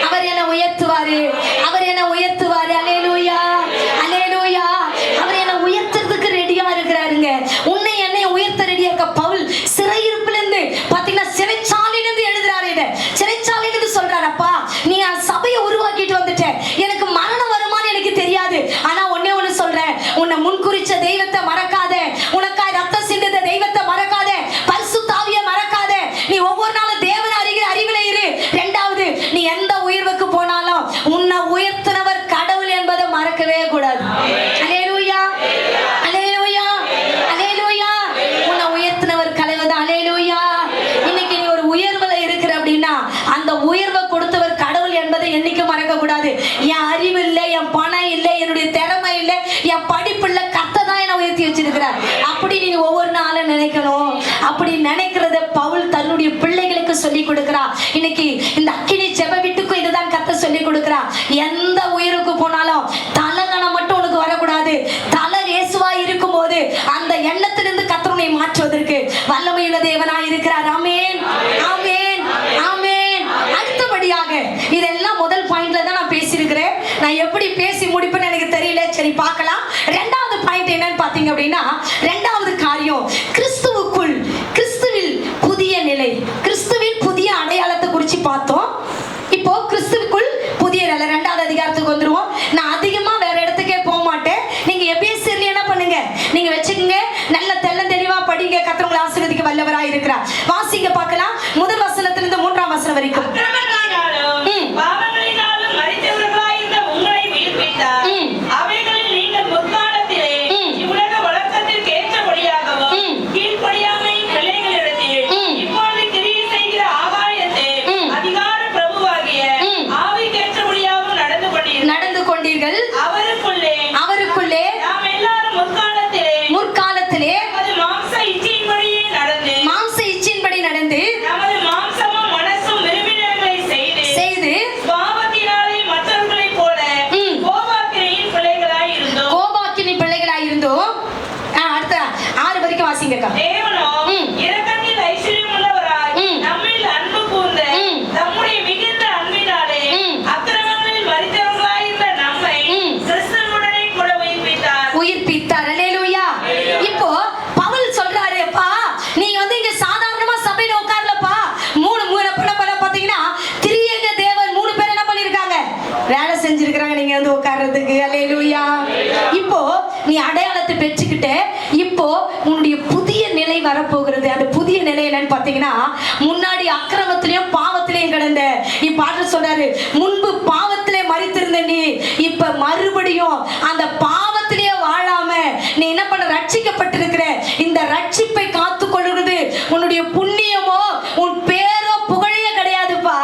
அவர் என்னை உயர்த்துவாரு, அவர் என்னை உயர்த்துவாரு. அல்லேலூயா, அல்லேலூயா. அவர் என்னை உயர்த்துறதுக்கு ரெடியா இருக்கிறாருங்க. உன்னை என்னை உயர்த்த ரெடியா இருக்க பவுல் சிறையிருப்பிலிருந்து பாத்தீங்கன்னா சிறைச்சாலையிலிருந்து எழுதுறாரு. இதை சிறைச்சாலையிலிருந்து சொல்றாரு, அப்பா நீ சபையை உருவாக்கிட்டு வந்துட்ட, எனக்கு மரணம் வருமானு எனக்கு தெரியாது, ஆனா ஒன்னே ஒண்ணு சொல்றேன், உன்னை முன்குறிச்ச தெய்வத்தை மறக்காத, உனக்காய் ரத்தம் சிந்தித்த தெய்வத்தை மறக்காத, பரிசுத்த ஆவியை மறக்காத. நீ ஒவ்வொரு நாளும் தேவனை அறிகிற அறிவில இரு. இரண்டாவது, நீ எந்த உயர்வுக்கு போனாலும் உன்னை உயர்த்தினவர் கடவுள் என்பதை மறக்கவே கூடாது. அல்லேலூயா, அல்லேலூயா, அல்லேலூயா. உன்னை உயர்த்தினவர் கடவுள். அல்லேலூயா. இன்னைக்கு நீ ஒரு உயர்வுல இருக்கிற அப்படின்னா அந்த உயர்வை கொடுத்தவர் கடவுள் என்பதை என்னைக்கும் மறக்க கூடாது. என் அறிவு இல்லை, என் பணம் இல்லை, என்னுடைய திறமை இல்லை, என் படிப்பு இல்லை, கர்த்தர் தான் என்னை உயர்த்தி வச்சிருக்கிறார். அப்படி நீ ஒவ்வொரு நாளும் நினைக்கணும். அப்படி நினைக்கிறத பவுல் தன்னுடைய பிள்ளைகளுக்கு சொல்லி கொடுக்கிறார். இன்னைக்கு இந்த அக்கினி ஜெப வீட்டுக்கும் இதுதான் கர்த்தர் சொல்லி கொடுக்கிறார். எந்த உயருக்கு போனாலும் தலகணம் மட்டும் உனக்கு வரக்கூடாது. தலை இயேசுவா இருக்கும் போது அந்த எண்ணத்திலிருந்து கர்த்தரை மாற்றுவதற்கு வல்லமையுள்ள தேவனாய் இருக்கிறார். ஆமென், ஆமென், ஆமென். அடுத்தபடியாக இதெல்லாம் முதல் பாயிண்ட்ல தான் நான் பேசியிருக்கிறேன். நான் எப்படி பேசி முடிப்பேன்னு எனக்கு தெரியல. சரி பார்க்கலாம். ரெண்டாவது பாயிண்ட் என்னன்னு பாத்தீங்க அப்படின்னா, ரெண்டாவது காரியம் கிறிஸ்துவுக்குள், கிறிஸ்துவில் புதிய நிலை, கிறிஸ்துவில் புதிய அடையாளத்தை குறித்து பார்த்தோம். இப்போ கிறிஸ்துவுக்குள் புதிய நிலை, ரெண்டாவது அதிகாரத்துக்கு வந்துருவோம். நான் அதிகமா என்னன்னு பாத்தீங்கன்னா, முன்னாடி அக்கிரமத்திலையும் பாவத்திலையும் கிடந்த, இப்ப ஆண்டவர் சொல்றாரு, முன்பு பாவத்திலே மரித்திருந்த நீ இப்ப மறுபடியும் அந்த பாவத்திலேயே வாழாம நீ என்ன பண்ண, ரட்சிக்கப்பட்டிருக்கிற. இந்த ரட்சிப்பை காத்து கொள்ளுறது உன்னுடைய புண்ணியமோ உன் பேரோ புகழையோ கிடையாதுப்பா,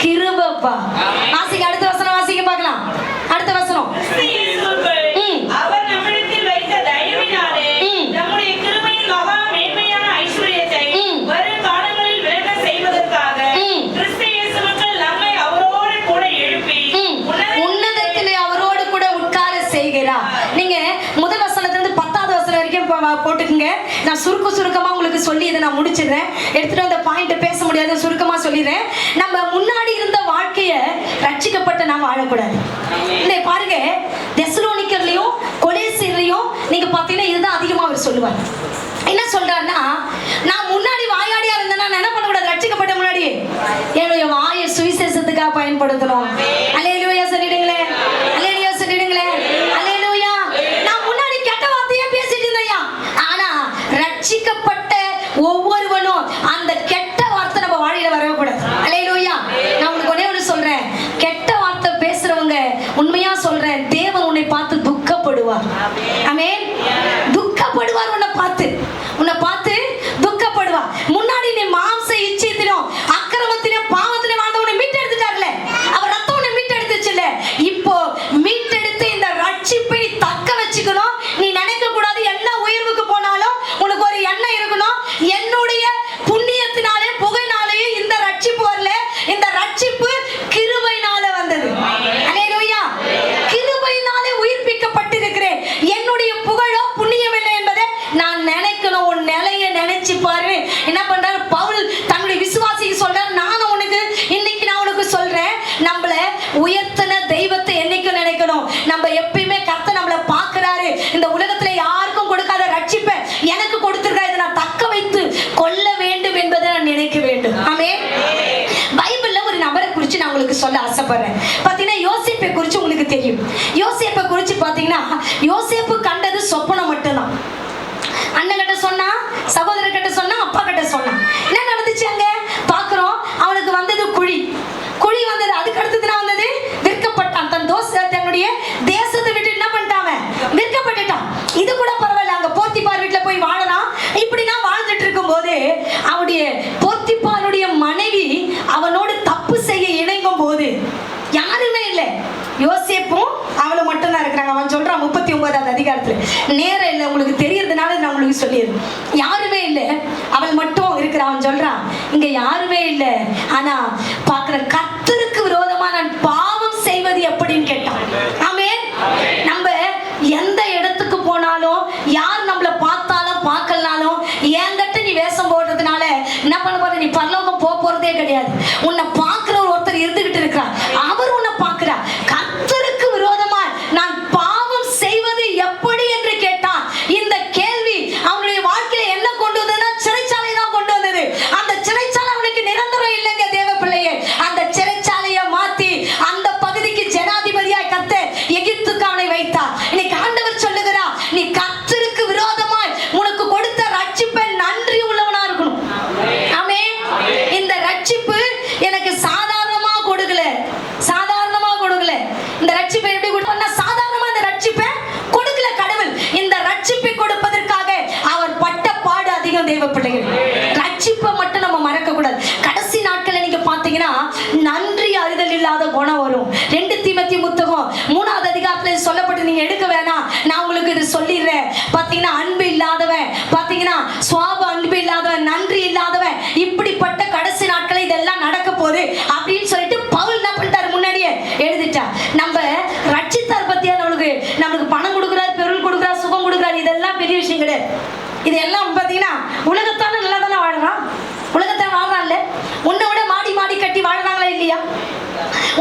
கிருபைப்பா. வாசிக்க, அடுத்த வசனம் வாசிக்க பார்க்கலாம். அடுத்த வசனம், அவர் நம்மிடத்தில் வைத்த தயவினாலே நம்முடைய கிருபையின் மகா மேன்மையான ஐஸ்வரியத்தை வரும் காலங்களில் விளங்க செய்வதற்காக கிறிஸ்து இயேசுவுக்குள் நம்மை அவரோடு கூட எழுப்பி உன்னதத்திலே அவரோடு கூட உட்கார செய்கிறார். நீங்க முதல் வசனத்திலிருந்து 10வது வசனம் வரைக்கும் போட்டுக்குங்க. நான் சுருக்கமா உங்களுக்கு சொல்லி இதை நான் முடிச்சிடுறேன். எடுத்துட்டு வந்த பாயிண்ட் பேச முடியாது, சுருக்கமா சொல்லிடுறேன். நம்ம முன்னாடி இருந்த வாழ்க்கைய ரட்சிக்கப்பட்ட நாம் வாழக்கூடாது. இந்த பாருங்க, தெசலோனிக்கர்லயும் கொலோசியர்லயும் நீங்க பாத்தீங்கன்னா இதுதான் அதிகமா அவர் சொல்லுவார். என்ன சொல்றாருன்னா, நான் முன்னாடி வாயாடியா இருந்தேன்னா நான் என்ன பண்ணக்கூடாது, ரட்சிக்கப்பட்ட முன்னாடி என்னுடைய வாயை சுவிசேஷத்துக்காக பயன்படுத்தணும். அல்லேலூயா சொல்லிடுங்களே, அல்லேலூயா சொல்லிடுங்களே, அல்லேலூயா. நான் முன்னாடி கெட்ட வார்த்தையே பேசிட்டு இருந்தேயா, ஆனா ரட்சிக்கப்பட்ட ஒவ்வொருவனும் அந்த கெட்ட வார்த்தை நம்ம வாழையில வரவே கூடாது. அல்லேலூயா. நான் உங்களுக்கு ஒரே ஒன்று சொல்றேன், கெட்ட வார்த்தை பேசுறவங்க உண்மையா சொல்றேன், தேவன் உன்னை பார்த்து துக்கப்படுவார். ஆமென். துக்கப்படுவார், உன்னை பார்த்து துக்கப்படுவார். முன்னாடி நீ மாம்ச இச்சையிலும் அக்கிரமத்திலும் பாவத்திலும் வாழ்ந்தவனை மீட்டெடுத்துட்டார்ல, அவர் ரத்தம் உன்னை மீட்டெடுத்துச்சுல்ல. இப்போ மீட்டெடுத்து இந்த ரட்சிப்பை தக்க வச்சுக்கணும். நீ நினைக்க கூடாது என்ன உயர்வுக்கு போனாலும் உனக்கு ஒரு எண்ணம் இருக்கணும், என்னுடைய புண்ணியத்தினாலே புகையினாலேயே இந்த ரட்சிப்பு வரல, இந்த ரட்சிப்பு கிருபையினால வந்தது. அல்லேலூயா. கிருபையினாலே உயிர்ப்பிக்கப்பட்டிருக்கிறேன், என்னுடைய புகழோ புண்ணியம் இல்லை என்பதை நான் நினைக்கணும். உன் நிலையை நினைச்சு பாரு. என்ன பண்றாரு பவுல் தன்னுடைய விசுவாசிக்கு சொல்றாரு, நானும் உனக்கு இன்னைக்கு நான் உனக்கு சொல்றேன், நம்மள உயர்த்தின தெய்வத்தை என்னைக்கும் நினைக்கணும். நம்ம எப்பயுமே கர்த்தர் நம்மள பாக்குறாரு. இந்த உலகத்துல யாருக்கும் கொடுக்காத ரட்சிப்பை எனக்கு கொடுத்திருக்காரு, இதை நான் தக்க வைத்து கொள்ள வேண்டும் என்பதை நான் நினைக்க வேண்டும். ஆமென். பைபிள்ல ஒரு நபரை குறித்து நான் உங்களுக்கு சொல்ல ஆசைப்படுறேன். பாத்தீங்கன்னா யோசேப்பை குறித்து உங்களுக்கு தெரியும். யோசேப்பை குறித்து பாத்தீங்கன்னா, யோசேப்பு கண்டது சொப்பனம் மட்டும்தான். அண்ணன் கிட்ட சொன்னா, சகோதரர் கிட்ட சொன்னா, அப்பா கிட்ட சொன்னா. என்ன நடந்துச்சு அங்க பாக்குறோம், அவனுக்கு வந்தது குழி வந்தது. அதுக்கு அடுத்தது வந்தது விற்கப்பட்டான். தன்னுடைய தேசத்தை விட்டு என்ன பண்ணிட்டான், விற்கப்பட்டுட்டான். இது கூட பரவாயில்ல, அங்க போத்திபார் வீட்டுல போய் வாழலாம். இப்படி நான் வாழ்ந்துட்டு இருக்கும் போது அவனுடைய போத்திபாருடைய மனைவி அவனோடு தப்பு செய்ய இணைங்கும் போது யாருமே இல்லை, யோசேப்பும் அவளும் மட்டும் தான் இருக்கிறாங்க. அவன் சொல்றான் 39வது அதிகாரத்துல, நேரம் இல்லை உங்களுக்கு தெரியறதுனால நான் உங்களுக்கு சொல்லிடுறேன், யாருமே இல்லை, அவள் மட்டும் இருக்கிறான். அவன் சொல்றான், இங்க யாருமே இல்லை, ஆனா பாக்குற கர்த்தருக்கு விரோதமா நான் பாவம் செய்வது எப்படின்னு கேட்டான். ஆமென். நம்ம எந்த இடத்துக்கு போனாலும், யார் நம்மள பார்த்தாலும் பார்க்கலனாலும், என்கிட்ட நீ வேஷம் போடுறதுனால என்ன பண்ண போற, நீ பரலோகம் போறதே கிடையாது. உன்னை பார்க்கிற ஒருத்தர் இருந்துகிட்டு இருக்கிறார், அவர் உன்னை பார்க்கிறார். கர்த்தருக்கு விரோதமா நான் பாவம் செய்வது எப்படி என்று கேட்டான். இந்த கேள்வி அவனுடைய வாழ்க்கையில என்ன கொண்டு வந்ததுன்னா, சிறைச்சாலை தான் கொண்டு வந்தது. அந்த சிறைச்சாலை அவனுக்கு நிரந்தரம் இல்லைங்க தேவ பிள்ளையே. அந்த சிறைச்சாலையை மாத்தி அந்த பகுதிக்கு ஜனாதிபதியாய் கர்த்தர் எகிப்துக்கு அவனை வைத்தார். இன்னைக்கு ஆண்டவர் சொல்லுகிறார், நீ கர்த்தருக்கு விரோதமாய் உனக்கு கொடுத்த ரட்சிப்பை நன்றி உள்ளவனா இருக்கணும். ஆமென். இந்த ரட்சிப்பு எனக்கு சாதாரணமா கொடுக்கல. இந்த ரட்சிப்பை எப்படி கொடுத்தா, சாதாரணமா இந்த ரட்சிப்பை கொடுக்கல கடவுள். இந்த ரட்சிப்பை கொடுப்பதற்காக அவர் பட்ட பாடு அதிகம் தேவ பிள்ளைகள். ரட்சிப்பை மட்டும் நம்ம மறக்க கூடாது. கடைசி நாட்களை நீங்க பாத்தீங்கன்னா நன்றி அறிதல் இல்லாத குணம் வரும். 2 தீமோத்தேயு புத்தகம் 3வது அதிகாரத்துல சொல்லப்பட்டு நீங்க எடுக்க வேணாம், நான் உங்களுக்கு இது சொல்லிடுறேன். பாத்தீங்கன்னா அன்பு இல்லாதவன், பாத்தீங்கன்னா சுவாப அன்பு இல்லாதவன், நன்றி இல்லாதவன், இப்படிப்பட்ட கடைசி நாட்கள் இதெல்லாம் நடக்க போகுது அப்படின்னு சொல்லிட்டு பவுல் என்ன பண்ணிட்டாரு, முன்னாடியே எழுதிட்டா. நம்ம ரட்சித்தார் பத்தியா நம்மளுக்கு பணம் கொடுக்குறாரு, பொருள் கொடுக்குறாரு, சுகம் கொடுக்குறாரு, இதெல்லாம் பெரிய விஷயம் கிடையாது. இதெல்லாம் பாத்தீங்கன்னா உலகத்தான நல்லா தானே வாழ்றான், உலகத்தை வாழ்றான்ல. உன்னை விட மாடி கட்டி வாழ்றாங்களா இல்லையா,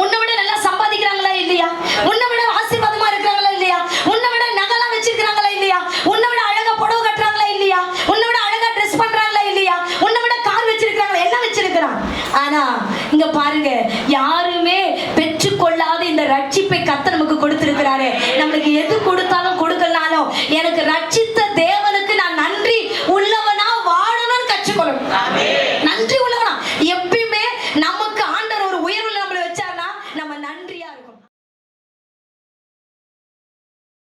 உன்னை விட நல்லா சம்பாதிக்கிறாங்களா இல்லையா, உன்னை விட ஆசீர்வாதமா இருக்கிறாங்களா இல்லையா, உன்னை விட நகைலாம் வச்சிருக்கிறாங்களா இல்லையா, உன்னை விட அழகா புடவை கட்டுறாங்களா இல்லையா, உன்னை விட அழகா ட்ரெஸ் பண்றாங்களா இல்லையா, உன்னை விட கார் வச்சிருக்காங்களா, எல்லாம் வச்சிருக்கிறான். ஆனா இங்க பாருங்க, யாருமே பெற்றுக்கொள்ளாத இந்த ரட்சிப்பை கர்த்தர் நமக்கு கொடுத்திருக்கிறாரு. நம்மளுக்கு எது கொடுத்தாலும் கொடுக்கலனாலும் எனக்கு ரட்சித்த